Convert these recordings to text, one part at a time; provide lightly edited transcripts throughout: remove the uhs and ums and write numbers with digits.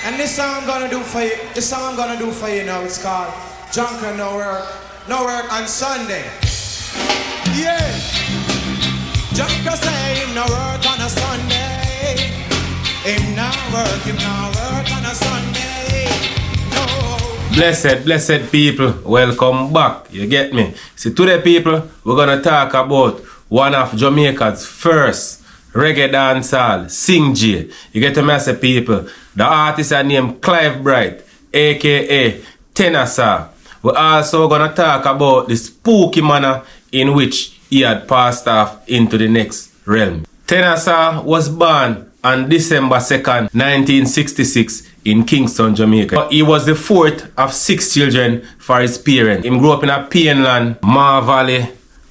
And this song I'm gonna do for you, now, it's called Junk and No Work on Sunday. Yeah. Junk say him no work on a Sunday. Him no work on a Sunday. No. Blessed people, welcome back. You get me? See, today people, we're gonna talk about one of Jamaica's first reggae dancehall, singjay. You get me, I say people. The artist is named Clive Bright, aka TENOR. We're also gonna talk about the spooky manner in which he had passed off into the next realm. TENOR was born on December 2nd, 1966 in Kingston, Jamaica. He was the fourth of 6 children for his parents. He grew up in a Pienland, Mar Valley,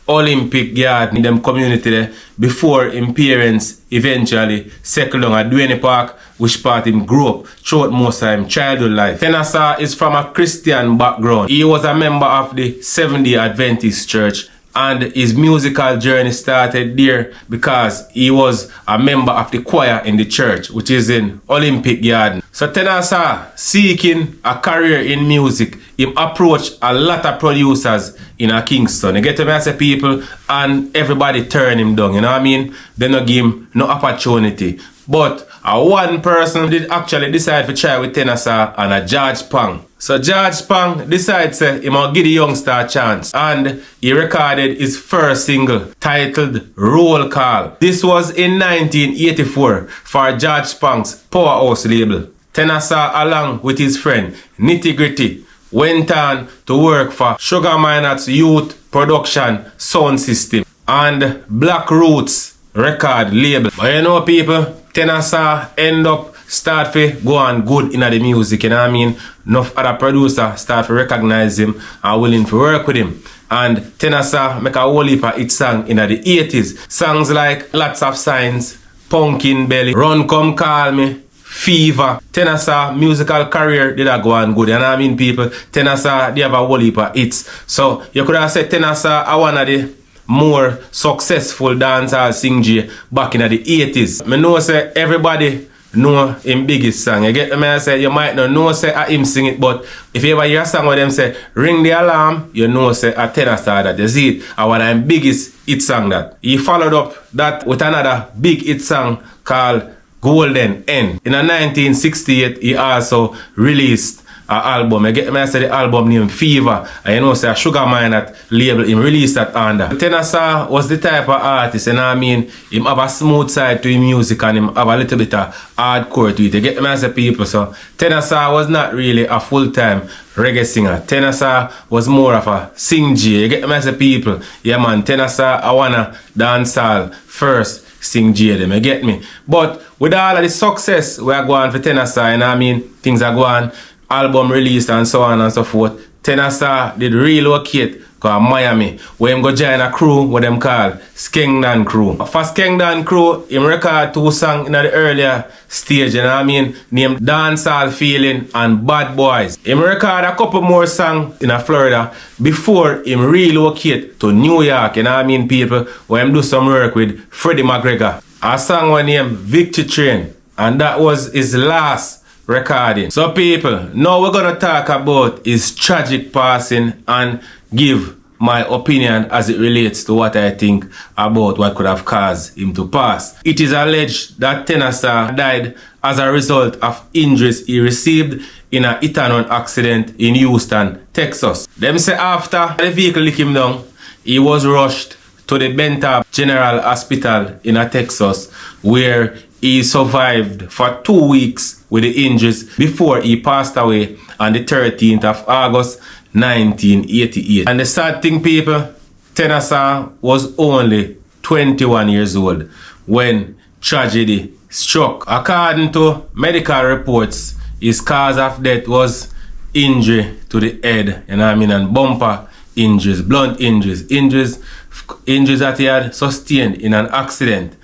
Olympic Yard in them community there before his parents eventually settled down at Duane Park, which part him grew up throughout most of his childhood life. TENOR is from a Christian background. He was a member of the Seventh-day Adventist Church, and his musical journey started there because he was a member of the choir in the church, which is in Olympic Garden. So TENOR, seeking a career in music, he approached a lot of producers in a Kingston. You get to me, I say people, and everybody turned him down, you know what I mean? They no give him no opportunity. But one person did actually decide to try with TENOR, and a George Pang. So George Pang decided to he might give the youngster a chance, and he recorded his first single titled Roll Call. This was in 1984 for George Pang's Powerhouse label. TENOR, along with his friend Nitty Gritty, went on to work for Sugar Minot's Youth Production Sound System and Black Roots record label. But you know people, TENOR end up start to go on good in the music, you know what I mean? Enough other producers start to recognize him and willing to work with him. And TENOR make a whole heap of hit song in the 80s. Songs like Lots of Signs, Pumpkin Belly, Run Come Call Me, Fever. TENOR musical career did go on good, you know what I mean people? TENOR they have a whole heap of hits. So you could have said TENOR are one of the more successful dancehall singjay back in the 80s. I know say everybody know him biggest song. You get me? I say you might not know say him sing it, but if you ever hear a song where them say ring the alarm, you know say a TENOR that. You see it, one of them biggest hit song that. He followed up that with another big hit song called Golden End. In 1968, he also released an album. I get me, I say the album named Fever. And you know, say a Sugar Minot label, him released that under. TENOR was the type of artist, and I mean, him have a smooth side to his music and him have a little bit of hardcore to it. You get me, I say people, so TENOR was not really a full-time reggae singer. TENOR was more of a singjay. You get me, I say people. Yeah man, TENOR, I wanna dancehall first singjay them, you get me? But with all of the success we are going for TENOR, and I mean, things are going, album released and so on and so forth, TENOR did relocate to Miami, where him go join a crew what them call Skengdan Crew. For Skengdan Crew, him record 2 songs in the earlier stage, you know what I mean, named Dancehall Feeling and Bad Boys. Him record a couple more songs in Florida before him relocate to New York, you know what I mean people, where him do some work with Freddie McGregor. A song was named Victory Train, and that was his last recording. So people, now we're gonna talk about his tragic passing and give my opinion as it relates to what I think about what could have caused him to pass. It is alleged that TENOR died as a result of injuries he received in a hit-and-run accident in Houston, Texas. Them say after the vehicle licked him down, he was rushed to the Bentab General Hospital in Texas, where he survived for 2 weeks with the injuries before he passed away on the 13th of August 1988. And the sad thing people, TENOR was only 21 years old when tragedy struck. According to medical reports, his cause of death was injury to the head, you know what I mean, and bumper injuries, blunt injuries that he had sustained in an accident.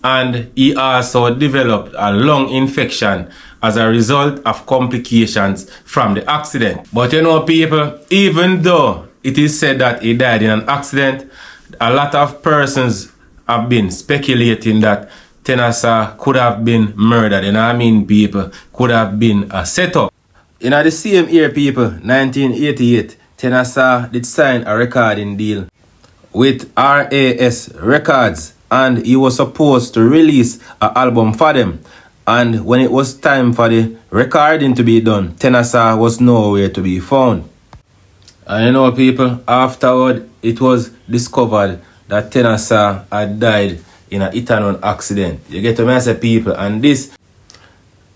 And he also developed a lung infection as a result of complications from the accident. But you know people, even though it is said that he died in an accident, a lot of persons have been speculating that TENOR could have been murdered. You know what I mean, people? Could have been a setup. In the same year, people, 1988, TENOR did sign a recording deal with RAS Records, and he was supposed to release an album for them. And when it was time for the recording to be done, TENOR was nowhere to be found. And you know, people, afterward, it was discovered that TENOR had died in a hit and run accident. You get to me, I say, people, and this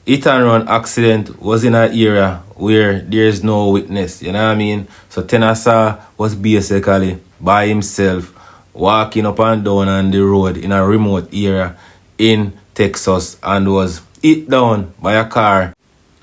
hit and run accident was in an era where there's no witness, you know what I mean? So TENOR was basically by himself walking up and down on the road in a remote area in Texas and was hit down by a car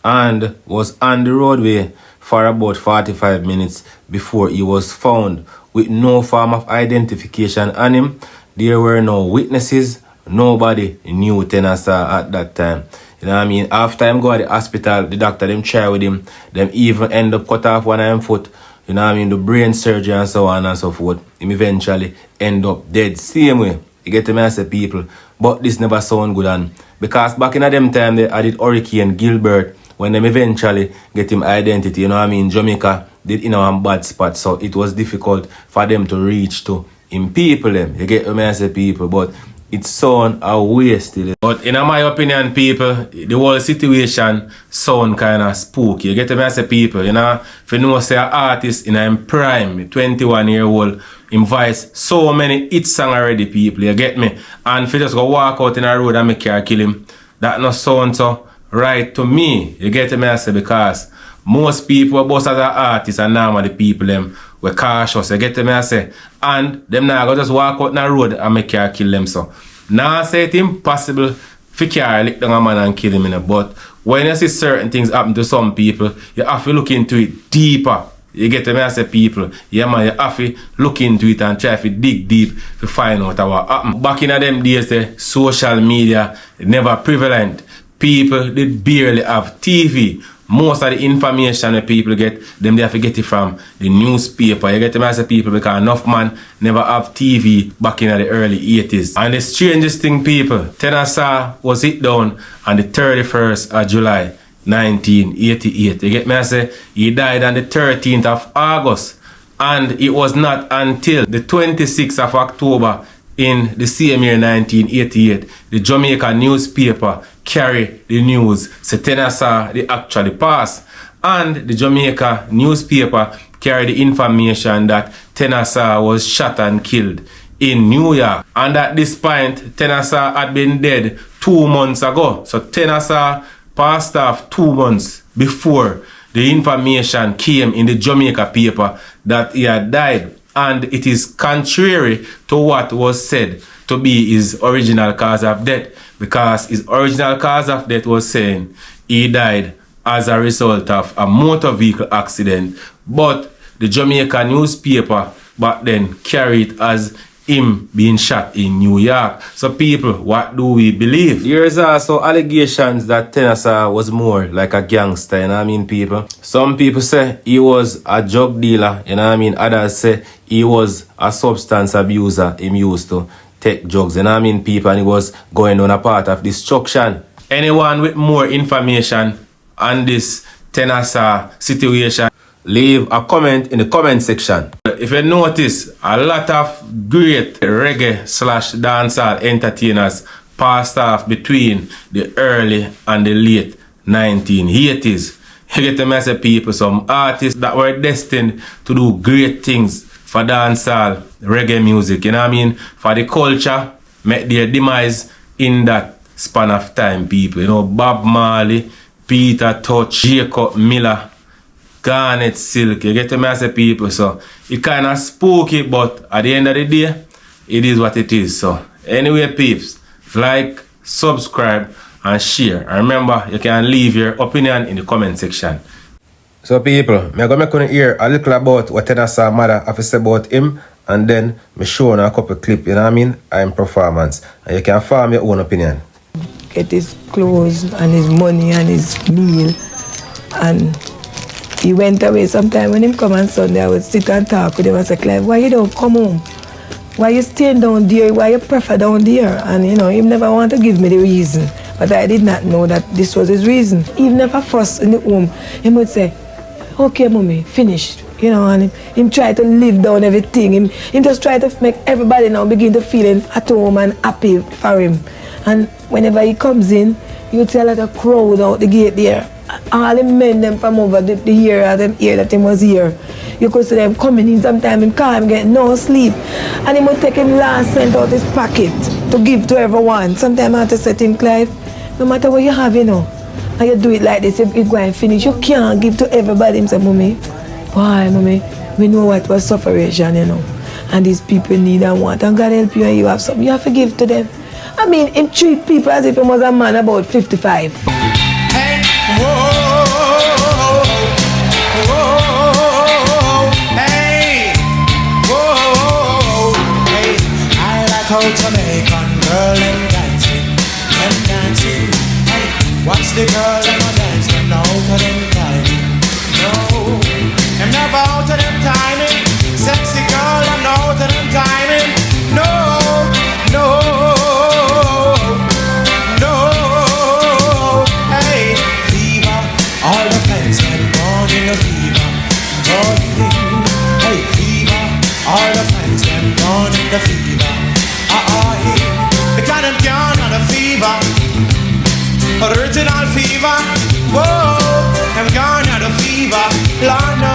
and was on the roadway for about 45 minutes before he was found with no form of identification on him. There were no witnesses. Nobody knew TENOR at that time. You know what I mean? After him go to the hospital, the doctor them try with him. Them even end up cut off one of him foot. You know what I mean? The brain surgery and so on and so forth. Him eventually end up dead. Same way. You get to me, I say, people. But this never sound good. And because back in them time, they added Hurricane Gilbert. When them eventually get him identity, you know what I mean? Jamaica did in a bad spot. So it was difficult for them to reach to him people them. You get me, I say, people. But it sound a waste. But in my opinion, people, the whole situation sound kind of spooky. You get me, I say, people, you know, if you know, say, an artist in a prime, 21-year-old, him voice so many hit song already, people, you get me? And if you just go walk out in a road and make car kill him, that no sound so right to me. You get me, I say, because most people, both as an artist and normally people, them were cautious, you get me, I say, and them now go just walk out in the road and make car kill them. So now I say it's impossible for car lick down a man and kill him, you know? But when you see certain things happen to some people, you have to look into it deeper. You get me, I say, people, yeah man, you have to look into it and try to dig deep to find out what happened. Back in them days, the social media never prevalent. People did barely have TV. Most of the information that people get, them they have to get it from the newspaper. You get me, I say, people, because enough man never have TV back in the early 80s. And the strangest thing, people, TENOR was hit down on the 31st of July 1988. You get me, I say, he died on the 13th of August. And it was not until the 26th of October in the same year 1988, the Jamaica newspaper carried the news, say TENOR they actually passed. And the Jamaica newspaper carried the information that TENOR was shot and killed in New York. And at this point, TENOR had been dead 2 months ago. So TENOR passed off 2 months before the information came in the Jamaica paper that he had died. And it is contrary to what was said to be his original cause of death, because his original cause of death was saying he died as a result of a motor vehicle accident. But the Jamaica newspaper back then carried as him being shot in New York. So people, what do we believe? There is also allegations that TENOR was more like a gangster, you know what I mean, people? Some people say he was a drug dealer, you know what I mean? Others say he was a substance abuser. He used to take drugs, you know what I mean, people? And he was going on a path of destruction. Anyone with more information on this TENOR situation, leave a comment in the comment section. If you notice, a lot of great reggae / dancehall entertainers passed off between the early and the late 1980s. You get the message, people, some artists that were destined to do great things for dancehall reggae music, you know what I mean, for the culture, met their demise in that span of time, people. You know, Bob Marley, Peter Tosh, Jacob Miller, Garnet Silk, you get to me, I say, people. So it kind of spooky, but at the end of the day, it is what it is. So anyway, peeps, like, subscribe and share. And remember, you can leave your opinion in the comment section. So people, I'm going to make you hear a little about what TENOR mother have to say about him, and then me show a couple clip, you know what I mean, and performance. And you can form your own opinion. Get his clothes and his money and his meal, and he went away. Sometime when him come on Sunday, I would sit and talk with him and say, Clive, why you don't come home? why you staying down there, why you prefer down there? And you know, he never want to give me the reason. But I did not know that this was his reason. Even if I fuss in the home, he would say, okay, mommy, finished. You know, and him try to live down everything. Him just try to make everybody now begin to feel at home and happy for him. And whenever he comes in, you see a lot of crowd out the gate there. All the men them from over the year, them hear that him was here. You could see them coming in sometime, him call him get no sleep. And he would take him last cent out his pocket to give to everyone. Sometimes I have to say to him, Clive, no matter what you have, you know, and you do it like this, you go and finish, you can't give to everybody. Him say, mommy, why, mommy, we know what was suffering, you know, and these people need and want, and God help you and you have something, you have to give to them. I mean, him treat people as if he was a man about 55. Hey, whoa, whoa, hey, whoa, hey. I like how Jamaican girl them dancing. Hey, watch the girl them a dance, them now for them timing. No, them never out of them timing. Sexy girl, them now out of them timing. No, no, no. Hey, fever, all the fans them gone in the fever. Oh, hey, fever, all the fans them gone in the fever. Because them gone on the fever. Original fever, whoa, I'm gone out of fever, Lord no,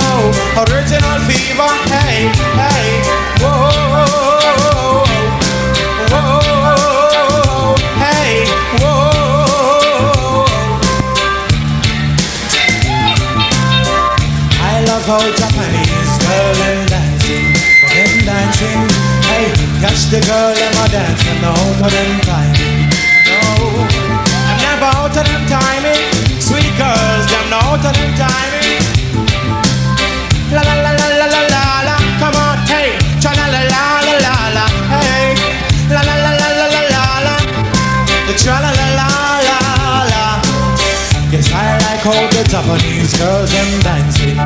original fever, hey, hey, whoa, whoa, hey, whoa. I love how Japanese girl them dancing, them dancing, hey, catch the girl them a dancing, no for them timing, no. Out of them timing, sweet girls, them know out of them timing. La la la la la la la la, come on, hey, cha la la la la la la, hey, la la la la la la la la, the cha la la la la la. Yes, I like how the Japanese girls them dancing,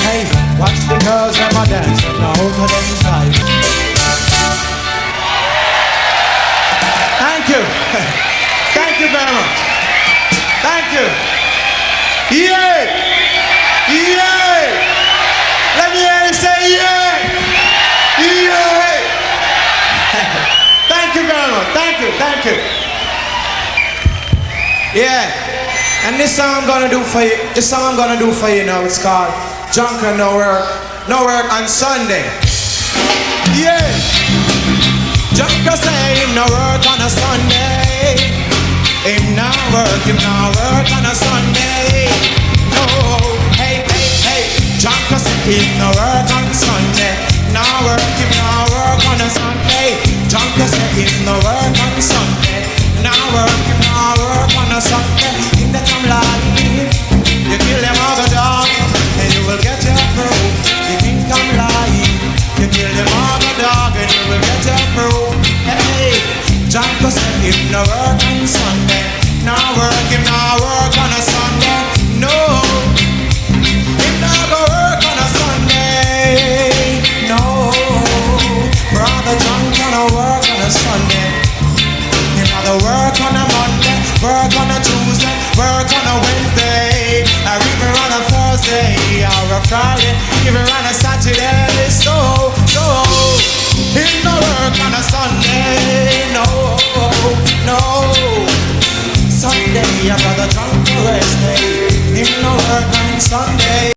hey, watch the girls them a dancing, now out of them timing. Thank you. Thank you very much. Thank you. Yeah. Yeah. Let me hear you say yeah. Yeah. Thank you very much. Thank you. Thank you. Yeah. And this song I'm gonna do for you, now, it's called Junk and No Work on Sunday. Yeah. Junk say him no work on a Sunday. Him not work on a Sunday. No, hey, hey, hey. Junk say him no work on Sunday. No work on a Sunday. Junk say him no work on Sunday. No work on a Sunday. In the time lying, you kill them all the dog, and you will get your proof. You think I'm lying, you kill them all the dog, and you will get your proof. Hey, Junk say him no work on Sunday. No work on a Sunday. No, him not go work on a Sunday. No, brother Junk gonna work on a Sunday. Him not go work on a Monday, work on a Tuesday, work on a Wednesday, or even on a Thursday or a Friday, even on a Saturday. So, him no work on a Sunday. No. Sunday, I got a drunk for rest day. Him no work on Sunday.